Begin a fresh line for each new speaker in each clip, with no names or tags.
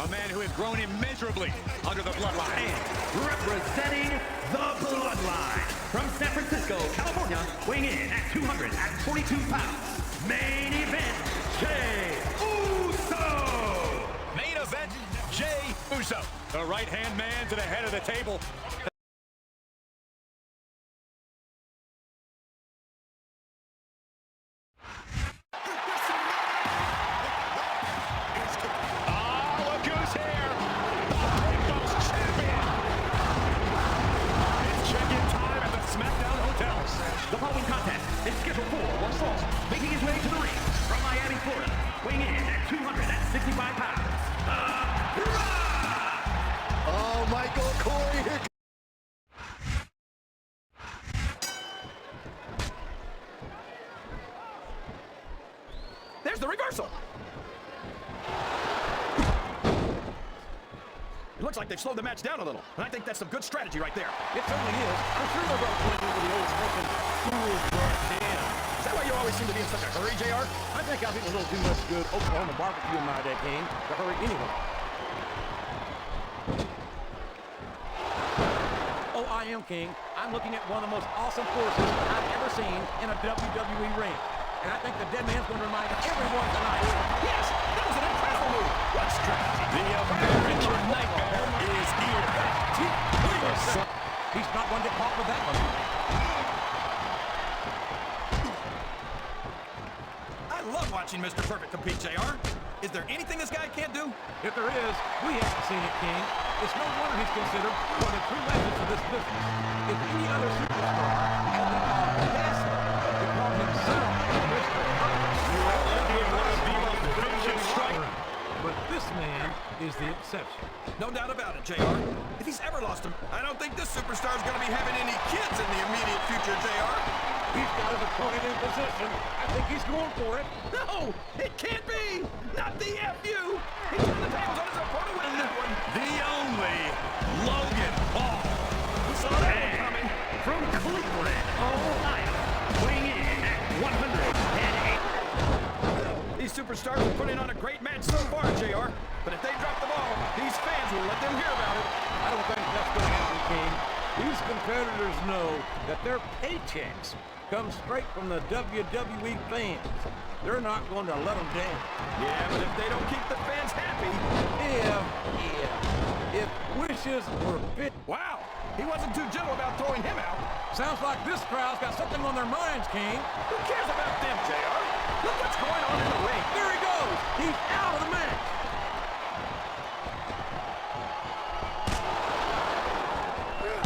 A man who has grown immeasurably under the bloodline.
And representing the bloodline from San Francisco, California, weighing in at 242 pounds. Main event, Jey Uso.
Main event, Jey Uso. The right-hand man to the head of the table.
The following contest is scheduled for one fall, making his way to the ring from Miami, Florida, weighing in at 265 pounds.
Oh, Michael Corey here.
There's the reversal. It looks like they've slowed the match down a little, and I think that's some good strategy right there.
It certainly is. I'm sure they're going to play over the old spoken fool's damn.
Is that why you always seem to be in such a hurry, JR?
I think I've eaten a little too much good Oklahoma barbecue in my day, King, to hurry anyway. Oh, I am, King. I'm looking at one of the most awesome forces I've ever seen in a WWE ring. And I think the dead man's going to remind everyone tonight.
Yes, that was an incredible move. What strategy?
The American Nightmare is here.
He's not going to get caught with that one.
I love watching Mr. Perfect compete, JR. Is there anything this guy can't do?
If there is, we haven't seen it, King. It's no wonder he's considered one of the true legends of this business. If any other superstar had the audacity to call himself Mr. Perfect, but this man is the exception.
No doubt about it, JR. If he's ever lost him, I don't think this superstar's going to be having any kids in the immediate future, JR.
He's got his opponent in position. I think he's going for it.
No, it can't be. Not the FU. He turned the tables on his opponent with that one.
The only Logan Paul.
We saw that one coming. From Cleveland, Ohio, weighing in at 108. These superstars are putting on a great match so far, JR. But if they drop the ball, these fans will let them hear about it.
I don't think that's going to happen, King. These competitors know that their paychecks come straight from the WWE fans. They're not going to let them down.
Yeah, but if they don't keep the fans happy...
If wishes were fit...
Wow, he wasn't too gentle about throwing him out.
Sounds like this crowd's got something on their minds, King.
Who cares about them, JR? Look what's going on in the ring.
There he goes. He's out of the match.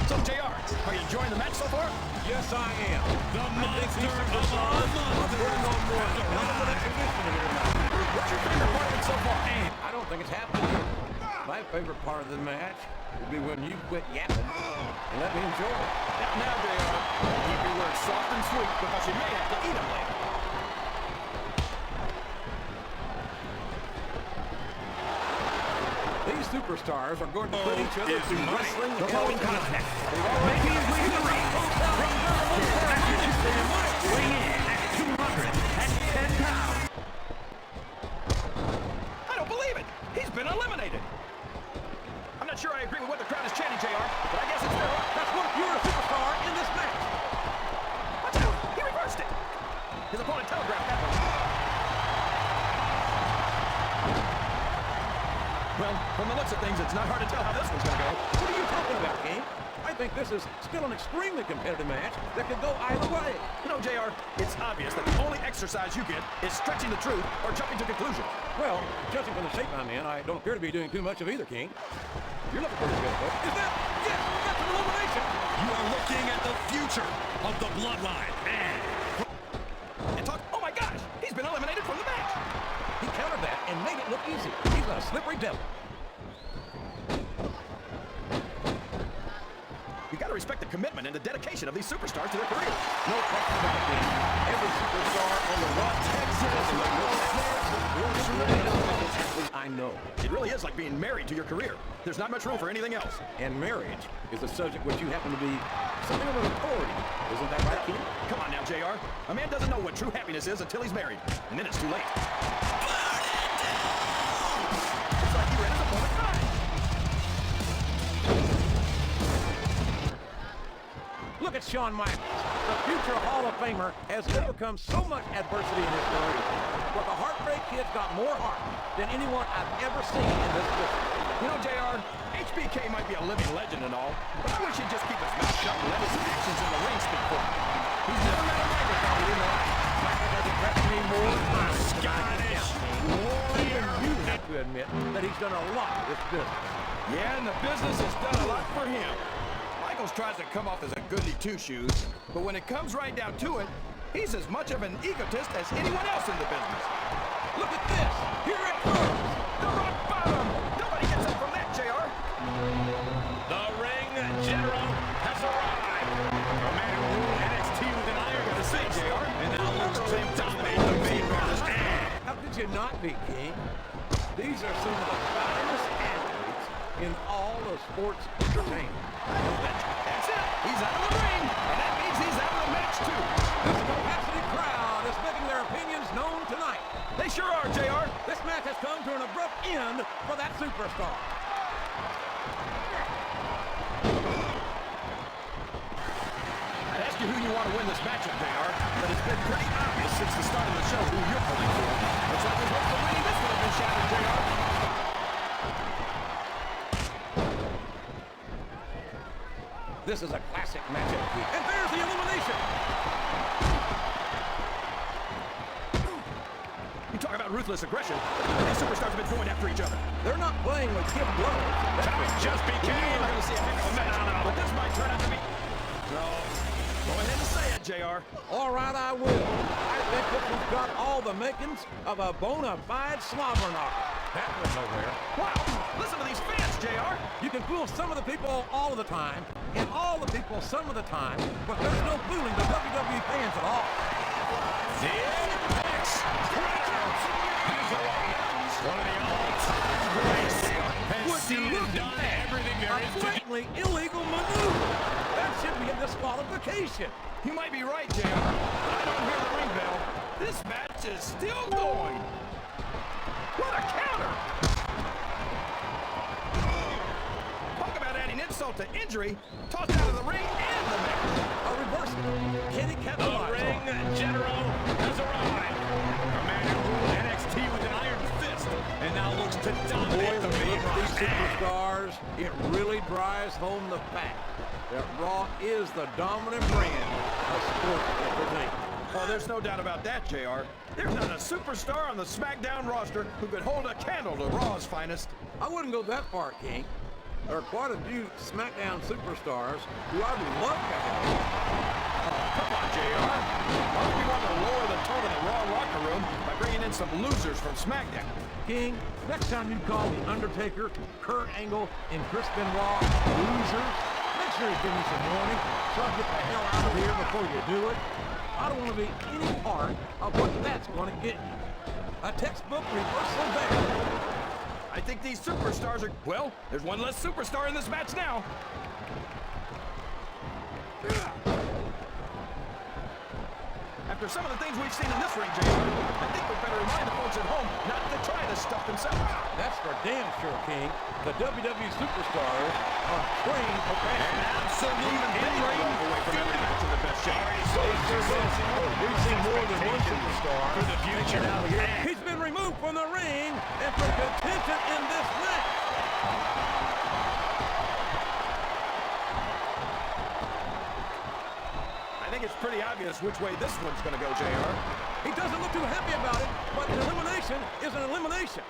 So, JR, are you enjoying the match so far?
Yes, I am.
The monster of all monsters.
What's your favorite part of it so far?
I don't think it's happening. My favorite part of the match will be when you quit yapping and let me enjoy it.
Now, JR, keep your words soft and sweet because you may have to eat them later.
These superstars are going to put each other through wrestling.
The following contest, making his way to the ring from Massachusetts, weighing in at 210 pounds. I don't believe it. He's been eliminated. I'm not sure I agree with what the crowd is chanting, JR, but I guess it's their right.
That's one pure superstar in this match.
Watch out. He reversed it. His opponent telegraphed that one. Well, from the looks of things, it's not hard to tell how this one's going to go.
What are you talking about, King? I think this is still an extremely competitive match that could go either way.
You know, JR, it's obvious that the only exercise you get is stretching the truth or jumping to conclusions.
Well, judging from the shape I'm in, I don't appear to be doing too much of either, King. You're looking pretty good, folks. Is that? Yes, that's an elimination.
You are looking at the future of the bloodline.
And talk, oh my gosh, he's been eliminated from the match.
He countered that and made it look easy. He's a slippery devil.
You got to respect the commitment and the dedication of these superstars to their careers.
No question about it, King. Every superstar on the Raw Texas I know.
It really is like being married to your career. There's not much room for anything else.
And marriage is a subject which you happen to be something of an authority. Isn't that right, King?
Come on now, JR. A man doesn't know what true happiness is until he's married. And then it's too late. It's like he read his opponent
Look at Shawn Michaels. The future Hall of Famer has overcome so much adversity in his career. But the Heartbreak Kid's got more heart than anyone I've ever seen in this business.
You know, JR, HBK might be a living legend and all, but I wish he'd just keep his mouth shut and let his actions in the ring speak for him. He's never met a microphone, you know.
Michael doesn't impress me more than mine. Scottish warrior. Even you have to admit that he's done a lot in this business.
Yeah, and the business has done a lot for him. Michaels tries to come off as a goody two-shoes, but when it comes right down to it, he's as much of an egotist as anyone else in the business.
Look at this. Here it comes.
The rock bottom. Nobody gets up from that, JR.
The ring general has arrived. A man who ruled NXT with an iron
Gotta say, JR.
and now looks to dominate the main roster.
How could you not be, King? These are some of the finest athletes in all of sports entertainment.
That's it. He's out of the ring, and that means he's out of the match, too.
This capacity crowd is making their opinions known tonight.
They sure are, JR.
This match has come to an abrupt end for that superstar.
I'd ask you who you want to win this matchup, JR, but it's been pretty obvious since the start of the show who you're pulling for. Looks like there's hope for winning this one has been shattered, JR.
This is a classic matchup, Keith. And there's the elimination.
You talk about ruthless aggression. These superstars have been going after each other.
They're not playing with kid blows.
Time just
We're
became.
going to see a heck of a match, but this might turn out to be... No. Go ahead and say it, JR.
All right, I will. I think this one's got all the makings of a bona fide slobber knocker. That went nowhere.
Wow. Listen to these fans, JR.
You can fool some of the people all of the time, and all the people some of the time, but there's no fooling the WWE fans at all.
The Apex Predators. One of the all-time greats has
Would
seen
you
and
look
done
at that?
everything there
A
is to do.
blatantly illegal maneuver. That should be a disqualification.
You might be right, JR, but I don't hear the ring bell. This match is still going. What a counter! Talk about adding insult to injury. Tossed out of the ring and the match.
A reversal. Can he
The
capitalize
ring
on it?
general has arrived. A man who ruled NXT with an iron fist and now looks to dominate the main
Look at these
roster.
superstars. It really drives home the fact that Raw is the dominant brand of sports entertainment.
Oh, there's no doubt about that, JR. There's not a superstar on the SmackDown roster who could hold a candle to Raw's finest.
I wouldn't go that far, King. There are quite a few SmackDown superstars who I'd love to have.
Come on, JR. Why don't you want to lower the tone of the Raw locker room by bringing in some losers from SmackDown?
King, next time you call The Undertaker, Kurt Angle, and Chris Benoit losers, make sure you give me some warning so I get the hell out of here before you do it. I don't want to be any part of what that's going to get you. A textbook reversal there.
I think these superstars are... Well, there's one less superstar in this match now. After some of the things we've seen in this ring, JR, I think we better remind the folks at home not to try this stuff themselves.
That's for damn sure, King. The WWE superstars are trained professionals.
Absolute
In-ring away from every match of the best show.
We've seen more than one superstar
for the future.
out here. He's been removed from the ring and from contention in this match.
I think it's pretty obvious which way this one's going to go, JR.
He doesn't look too happy about it, but an elimination is an elimination.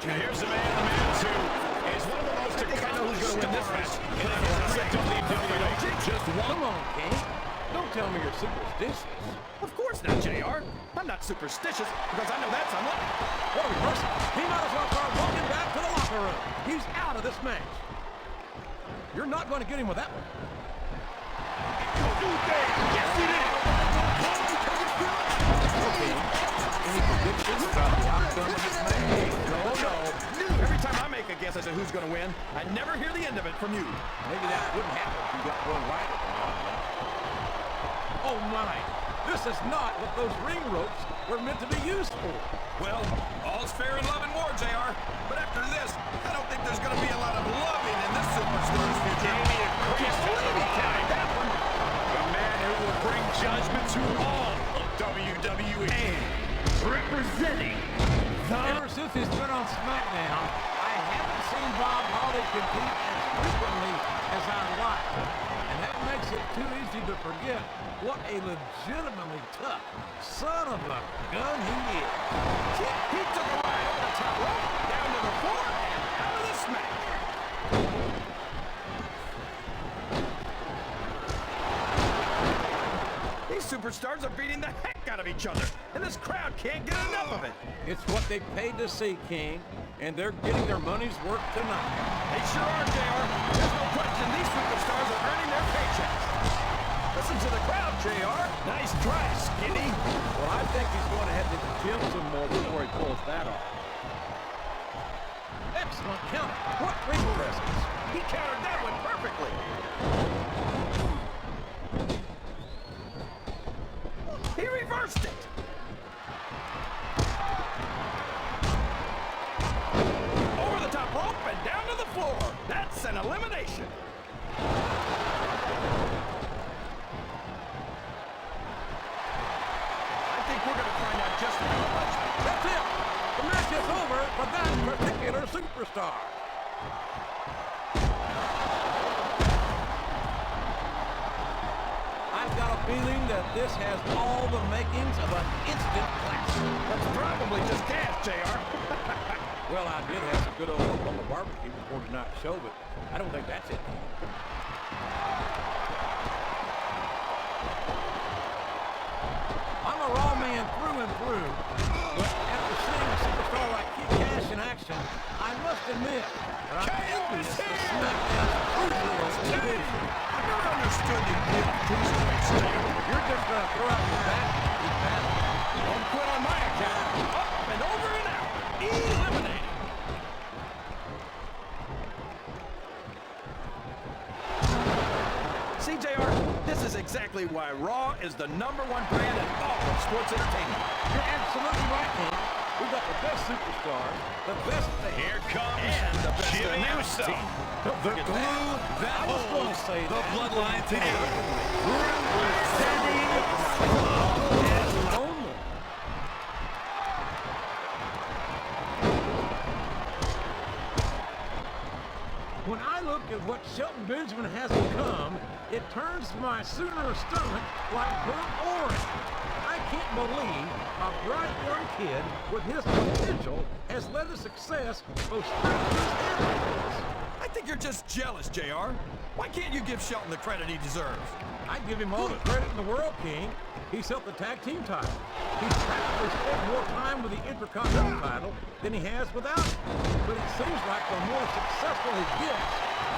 And here's a man who is one of the most accomplished stars in the history of WWE. Just one.
Come on, King. Don't tell me you're superstitious.
Of course not, JR. I'm not superstitious because I know that's unlucky.
What a reversal. He might as well start walking back to the locker room. He's out of this match. You're not going to get him with that one.
Yes, he did.
Okay. Any predictions about the outcome of this match?
No. Every time I make a guess as to who's going to win, I never hear the end of it from you.
Maybe that wouldn't happen if you got one right at the moment. Oh my! This is not what those ring ropes were meant to be used for.
Well, all's fair in love and war, JR. But after this, I don't think there's going to be a lot of loving in this superstar's future.
representing the...
Ever since he's been on SmackDown, I haven't seen Bob Holly compete as frequently as I'd like. And that makes it too easy to forget what a legitimately tough son of a gun he is.
He took a ride over the top rope, down to the floor, and out of this match. These superstars are beating the heck out of each other, and this crowd can't get enough of it.
It's what they paid to see, King, and they're getting their money's worth tonight.
They sure are, JR. There's no question these superstars are earning their paychecks. Listen to the crowd, JR. Nice try, Skinny.
Well, I think he's going to have to gym some more before he pulls that off. Excellent counter. What ring presence.
He countered that one perfectly. He reversed it. Over the top rope and down to the floor. That's an elimination. I think we're going to find out just how much.
That's it. The match is over for that particular superstar. I've got a feeling that this has all the makings of an instant classic.
That's probably just gas, JR.
Well, I did have some good old Oklahoma barbecue before tonight's show, but I don't think that's it. I'm a raw man through and through, but after seeing a superstar like Kid Cash in action, I must admit that I'm envious of SmackDown's cruiserweight division.
I never understood the big cruiserweight style.
You're just gonna throw out your back, you bastard.
Don't quit on my account. Up and over and out. Eliminated. See, JR, this is exactly why Raw is the #1 brand in all of sports entertainment.
You're absolutely right, King. We got the best superstars, the best thing.
Here comes
And the best
Jimmy
announce
Uso.
team.
The glue that
I was gonna
holds
say
the
that.
bloodline together.
Representing
Only. When I look at what Shelton Benjamin has become, it turns my sooner stomach like burnt orange. I can't believe a bright young kid with his potential has led to success both streamers and wrestlers.
I think you're just jealous, JR. Why can't you give Shelton the credit he deserves?
I give him all the credit in the world, King. He's held the tag team title. He's practically spent more time with the Intercontinental title than he has without it. But it seems like the more successful he gets,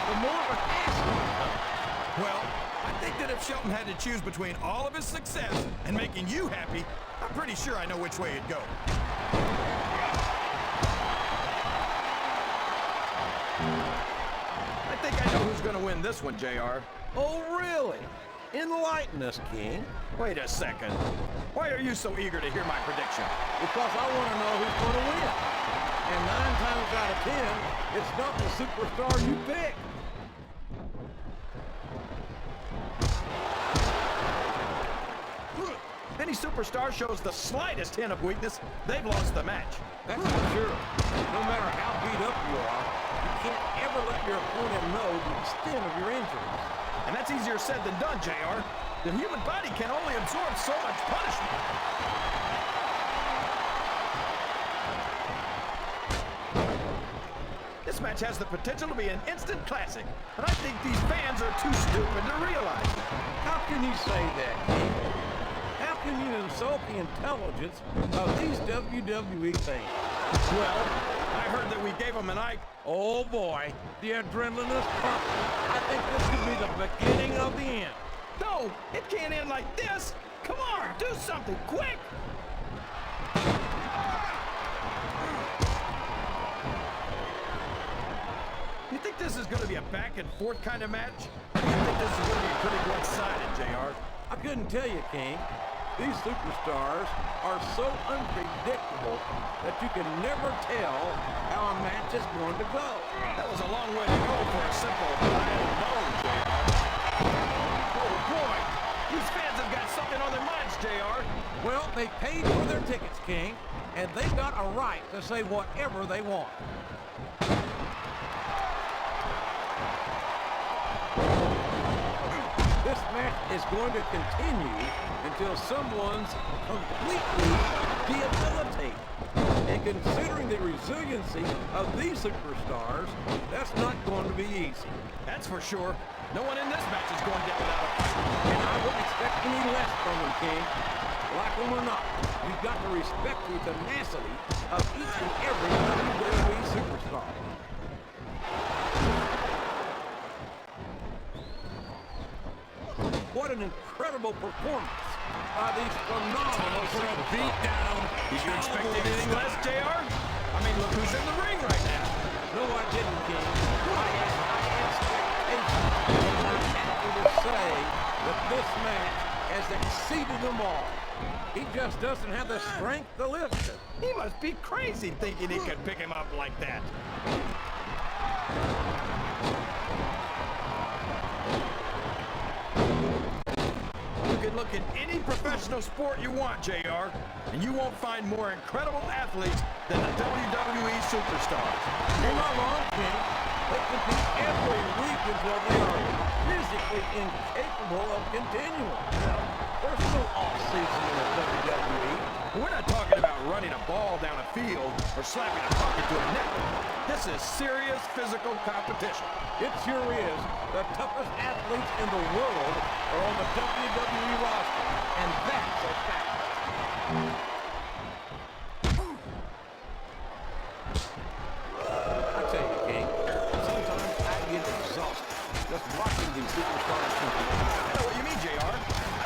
the more of an ass he becomes.
Well, I think that if Shelton had to choose between all of his success and making you happy, I'm pretty sure I know which way it'd go. I think I know who's going to win this one, JR.
Oh, really? Enlighten us, King.
Wait a second. Why are you so eager to hear my prediction?
Because I want to know who's going to win. And 9 times out of 10, it's not the superstar you pick.
Any superstar shows the slightest hint of weakness, they've lost the match.
That's for sure. No matter how beat up you are, you can't ever let your opponent know the extent of your injuries.
And that's easier said than done, JR. The human body can only absorb so much punishment. This match has the potential to be an instant classic, and I think these fans are too stupid to realize it.
How can you say that, King? How can you insult the intelligence of these WWE fans?
Well, I heard that we gave them an eye.
Oh boy, the adrenaline is pumping. I think this could be the beginning of the end.
No, it can't end like this. Come on, do something quick. You think this is going to be a back and forth kind of match? I think this is going to be pretty one-sided, JR.
I couldn't tell you, King. These superstars are so unpredictable that you can never tell how a match is going to go.
That was a long way to go for a simple I don't know, JR. Oh, boy. These fans have got something on their minds, JR.
Well, they paid for their tickets, King. got a right to say whatever they want. This match is going to continue until someone's completely debilitated. And considering the resiliency of these superstars, that's not going to be easy.
That's for sure. No one in this match is going down without a fight.
And I wouldn't expect any less from them, King. Like them or not, you've got to respect the tenacity of each and every WWE superstar. What an incredible performance by these phenomenal
Beat down.
Did you expect anything less, JR? I mean, look who's in the ring right now.
No, I didn't, King. I expectations. And I'm happy to say that this match has exceeded them all. He just doesn't have the strength to lift it.
He must be crazy thinking he could pick him up like that. You can look at any professional sport you want, JR, and you won't find more incredible athletes than the WWE superstars.
You're not wrong, King. They compete every week until they are physically incapable of continuing. There's no off-season in the WWE.
We're not talking about running a ball down a field or slapping a puck into a net. This is serious physical competition.
It sure is. The toughest athletes in the world are on the WWE roster, and that's a fact. I tell you, King, sometimes I get exhausted just watching these superstars compete.
I know what you mean, JR.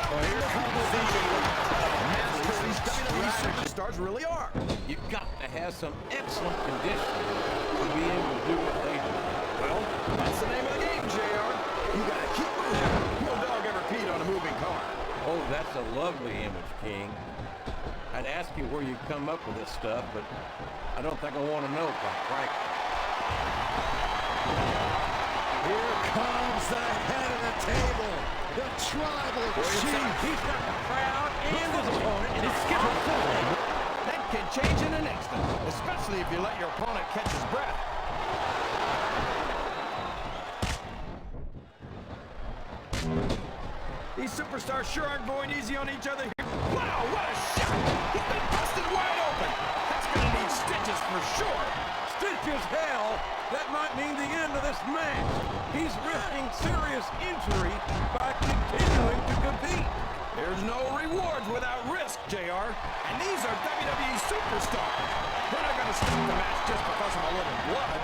Here comes the masters these WWE superstars really are.
You've got to have some excellent conditioning to be able to do what they do.
Well, that's the name of the game, JR. You gotta keep moving. No dog ever peed on a moving car.
Oh, that's a lovely image, King. I'd ask you where you come up with this stuff, but I don't think I want to know, quite frankly.
Here comes the head of the table, the tribal chief.
He's got the crowd and his opponent in his schedule full.
That can change in an instant, especially if you let your opponent catch his breath. These superstars sure aren't going easy on each other here. Wow, what a shot! He's been busted wide open. That's gonna need stitches for sure.
Stitches hell, that might mean the end of this match. He's risking serious injury by continuing to compete.
There's no rewards without risk, JR. And these are WWE superstars. They're not gonna stop the match just because of a little blood.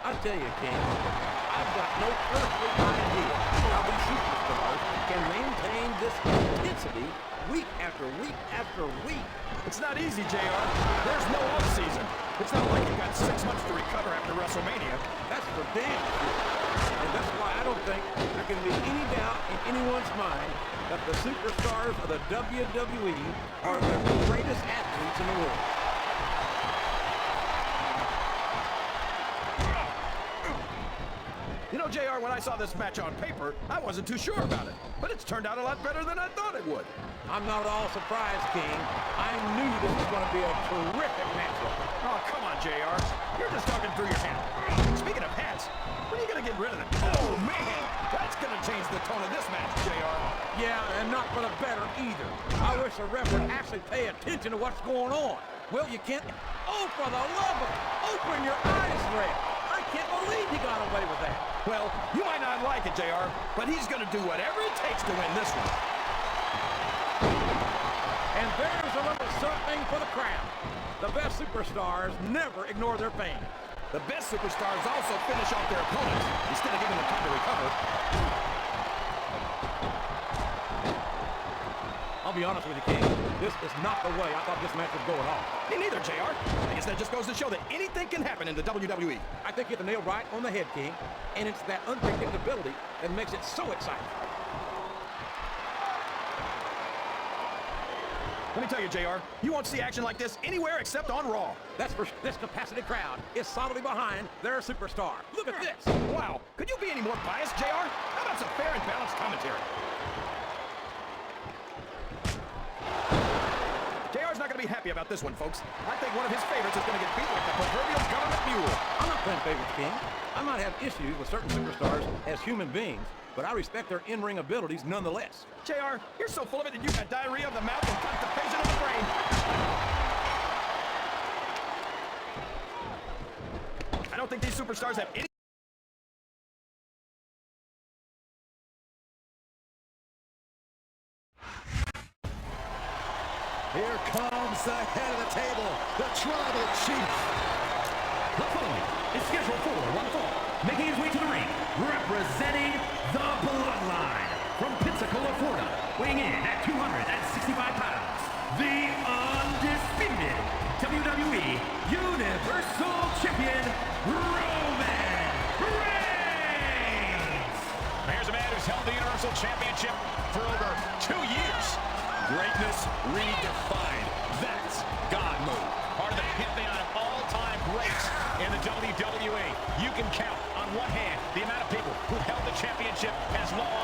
I tell you, King, I've got no earthly idea how these superstars can maintain this intensity week after week after week.
It's not easy, JR. There's no off-season. It's not like you got 6 months to recover after WrestleMania.
That's for damn sure. And that's why I don't think there can be any doubt in anyone's mind that the superstars of the WWE are the greatest athletes in the world.
You know, JR, when I saw this match on paper, I wasn't too sure about it. But it's turned out a lot better than I thought it would.
I'm not at all surprised, King. I knew this was going to be a terrific matchup.
Oh, come on, JR. You're just talking through your hat. Speaking of hats, when are you going to get rid of them? Oh, man! That's going to change the tone of this match, JR.
Yeah, and not for the better either. I wish the ref would actually pay attention to what's going on. Well, you can't... Oh, for the love of... Open your eyes, Red. I can't believe he got away with that.
Well, you might not like it, JR, but he's going to do whatever it takes to win this one.
And there's a little something for the crowd. The best superstars never ignore their pain.
The best superstars also finish off their opponents instead of giving them time to recover.
I'll be honest with you, King. This is not the way I thought this match would go at all.
Me neither, JR. I guess that just goes to show that anything can happen in the WWE.
I think you hit the nail right on the head, King. And it's that unpredictability that makes it so exciting.
Let me tell you, JR, you won't see action like this anywhere except on Raw.
That's for this capacity crowd is solidly behind their superstar. Look at this.
Wow, could you be any more biased, JR? How about some fair and balanced commentary? to be happy about this one, folks. I think one of his favorites is going to get beat like the proverbial government mule.
I'm not playing favorites, King. I might have issues with certain superstars as human beings, but I respect their in-ring abilities nonetheless.
JR, you're so full of it that you got diarrhea of the mouth and constipation of the brain. I don't think these superstars have any...
Here comes the head of the table, the Tribal Chief.
The following is scheduled for one fall, making his way to the ring, representing the Bloodline from Pensacola, Florida, weighing in at 265 pounds, the undisputed WWE Universal Champion, Roman Reigns.
Here's a man who's held the Universal Championship for over 2 years. Greatness redefined. That's God move. Part of the pantheon of all-time greats in the WWE. You can count on one hand the amount of people who held the championship as long